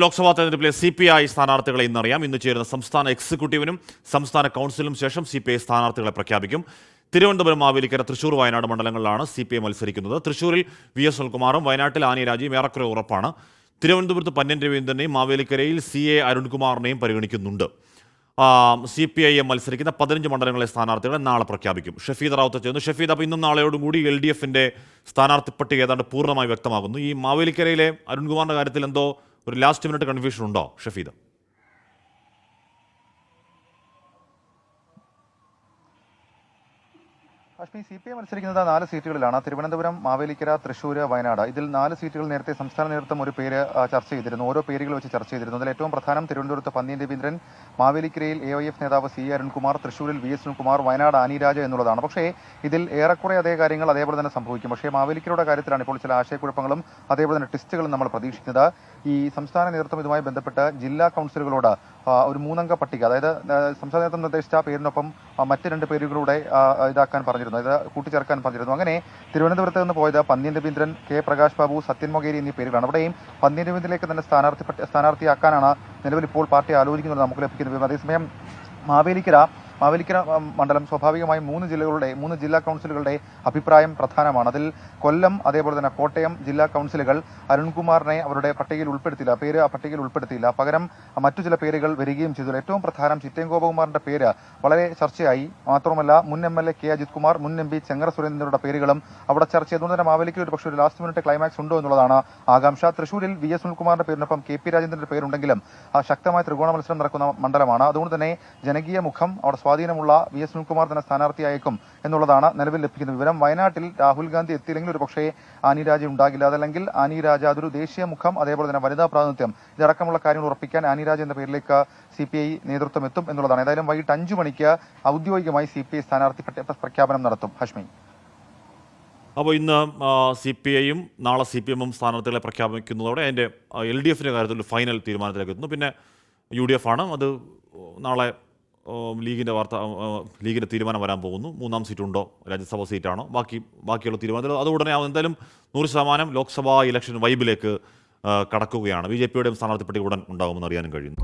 ലോക്സഭാ തെരഞ്ഞെടുപ്പിലെ CPI സ്ഥാനാർത്ഥികളെ ഇന്നറിയാം. ഇന്ന് ചേരുന്ന സംസ്ഥാന എക്സിക്യൂട്ടീവിനും സംസ്ഥാന കൗൺസിലിനും ശേഷം CPI സ്ഥാനാർത്ഥികളെ പ്രഖ്യാപിക്കും. തിരുവനന്തപുരം, മാവേലിക്കര, തൃശൂർ, വയനാട് മണ്ഡലങ്ങളിലാണ് CPI മത്സരിക്കുന്നത്. തൃശൂരിൽ VS സുനിൽകുമാറും വയനാട്ടിൽ ആനി രാജയും ഏറെക്കുറെ ഉറപ്പാണ്. തിരുവനന്തപുരത്ത് പന്ന്യൻ രവീന്ദ്രനെയും മാവേലിക്കരയിൽ CA അരുൺകുമാറിനെയും പരിഗണിക്കുന്നുണ്ട്. CPIM മത്സരിക്കുന്ന 15 മണ്ഡലങ്ങളിലെ സ്ഥാനാർത്ഥികളെ നാളെ പ്രഖ്യാപിക്കും. ഷഫീദ് റാവുത്ത് ചേർന്നു. ഷഫീദ്, അപ്പോൾ ഇന്നും നാളെയോടും കൂടി LDFന്റെ സ്ഥാനാർത്ഥി പട്ടിക ഏതാണ്ട് പൂർണ്ണമായി വ്യക്തമാകുന്നു. ഈ മാവേലിക്കരയിലെ അരുൺകുമാറിന്റെ കാര്യത്തിൽ എന്തോ ഒരു ലാസ്റ്റ് മിനിറ്റ് കൺഫ്യൂഷൻ ഉണ്ടോ ഷഫീദ്? അശ്മി, CPI മത്സരിക്കുന്നത് 4 സീറ്റുകളിലാണ്. തിരുവനന്തപുരം, മാവേലിക്കര, തൃശ്ശൂർ, വയനാട്. ഇതിൽ 4 സീറ്റുകൾ നേരത്തെ സംസ്ഥാന നേതൃത്വം ഒരു പേര് ചർച്ച ചെയ്തിരുന്നു. ഓരോ പേരുകൾ വെച്ച് ചർച്ച ചെയ്തിരുന്നു. അതിൽ ഏറ്റവും പ്രധാനം തിരുവനന്തപുരത്ത് പന്ന്യൻ രവീന്ദ്രൻ, മാവേലിക്കരയിൽ AIF നേതാവ് CA അരുൺകുമാർ, തൃശ്ശൂരിൽ VS സുനിൽകുമാർ, വയനാട് ആനി രാജ എന്നുള്ളതാണ്. പക്ഷേ ഇതിൽ ഏറെക്കുറെ അതേ കാര്യങ്ങൾ അതേപോലെ തന്നെ സംഭവിക്കും. പക്ഷേ മാവേലിക്കരയുടെ കാര്യത്തിലാണ് ഇപ്പോൾ ചില ആശയക്കുഴപ്പങ്ങളും അതേപോലെ തന്നെ ടെസ്റ്റുകളും നമ്മൾ പ്രതീക്ഷിക്കുന്നത്. ഈ സംസ്ഥാന നേതൃത്വം ഇതുമായി ബന്ധപ്പെട്ട് ജില്ലാ കൗൺസിലുകളോട് ഒരു 3 അംഗ പട്ടിക, അതായത് സംസ്ഥാന നേതൃത്വം നിർദ്ദേശിച്ച പേരിനൊപ്പം മറ്റ് 2 പേരുകളുടെ ഇതാക്കാൻ പറഞ്ഞിരുന്നു, അതായത് കൂട്ടിച്ചേർക്കാൻ പറഞ്ഞിരുന്നു. അങ്ങനെ തിരുവനന്തപുരത്ത് നിന്ന് പോയത് പന്ന്യൻ രവീന്ദ്രൻ, K പ്രകാശ് ബാബു, സത്യൻ മൊകേരി എന്നീ പേരുകളാണ്. അവിടെയും പന്ന്യൻ രവീന്ദ്രനിലേക്ക് തന്നെ സ്ഥാനാർത്ഥിയാക്കാനാണ് നിലവിൽ ഇപ്പോൾ പാർട്ടി ആലോചിക്കുന്നത് നമുക്ക് ലഭിക്കുന്ന വിവരം. അതേസമയം മാവേലിക്കര മണ്ഡലം സ്വാഭാവികമായും 3 ജില്ലാ കൗൺസിലുകളുടെ അഭിപ്രായം പ്രധാനമാണ്. അതിൽ കൊല്ലം, അതേപോലെ തന്നെ കോട്ടയം ജില്ലാ കൗൺസിലുകൾ അരുൺകുമാറിനെ അവരുടെ പട്ടികയിൽ ഉൾപ്പെടുത്തിയില്ല. പകരം മറ്റു ചില പേരുകൾ വരികയും ചെയ്തു. ഏറ്റവും പ്രധാനം ചിറ്റയം ഗോപകുമാറിന്റെ പേര് വളരെ ചർച്ചയായി. മാത്രമല്ല മുൻ MLA K അജിത് കുമാർ, മുൻ MP ചെങ്ങറ സുരേന്ദ്രന്റെ പേരുകളും അവിടെ ചർച്ച ചെയ്തുകൊണ്ട് തന്നെ മാവേലിക്കര ഒരു പക്ഷേ ഒരു ലാസ്റ്റ് മിനിറ്റ് ക്ലൈമാക്സ് ഉണ്ടോ എന്നുള്ളതാണ് ആകാംക്ഷ. തൃശ്ശൂരിൽ VS സുനിൽകുമാറിന്റെ പേരിനൊപ്പം KP രാജേന്ദ്രന്റെ പേരുണ്ടെങ്കിലും ശക്തമായ ത്രികോണ മത്സരം നടക്കുന്ന മണ്ഡലമാണ്. അതുകൊണ്ട് തന്നെ ജനകീയ മുഖം, അവിടെ സ്വാധീനമുള്ള VS സുനിൽകുമാർ തന്നെ സ്ഥാനാർത്ഥിയായേക്കും എന്നുള്ളതാണ് നിലവിൽ ലഭിക്കുന്ന വിവരം. വയനാട്ടിൽ രാഹുൽ ഗാന്ധി എത്തിയില്ലെങ്കിൽ ഒരു പക്ഷേ ആനി രാജ ഉണ്ടാകില്ല. അതല്ലെങ്കിൽ ആനി രാജ അതൊരു ദേശീയ മുഖം, അതേപോലെ തന്നെ വനിതാ പ്രാതിനിധ്യം, ഇതടക്കമുള്ള കാര്യങ്ങൾ ഉറപ്പിക്കാൻ ആനി രാജ എന്ന പേരിലേക്ക് CPI നേതൃത്വം എത്തും എന്നുള്ളതാണ്. ഏതായാലും വൈകിട്ട് 5 മണിക്ക് ഔദ്യോഗികമായി CPI സ്ഥാനാർത്ഥി പ്രഖ്യാപനം നടത്തും. ഹഷ്മി, അപ്പോൾ ഇന്ന് CPIയും നാളെ CPMും സ്ഥാനാർത്ഥികളെ പ്രഖ്യാപിക്കുന്നതോടെ അതിൻ്റെ LDFന്റെ കാര്യത്തിൽ ഫൈനൽ തീരുമാനത്തിലേക്ക് എത്തുന്നു. പിന്നെ UDF ആണ്, അത് നാളെ ലീഗിൻ്റെ തീരുമാനം വരാൻ പോകുന്നു. 3-ാം സീറ്റുണ്ടോ, രാജ്യസഭാ സീറ്റാണോ, ബാക്കിയുള്ള തീരുമാനത്തിൽ അത് ഉടനെ എന്തായാലും 100% ലോക്സഭാ ഇലക്ഷൻ വൈബിലേക്ക് കടക്കുകയാണ്. BJPയുടെയും സ്ഥാനാർത്ഥി പട്ടിക ഉടൻ ഉണ്ടാകുമെന്ന് അറിയാനും കഴിയുന്നു.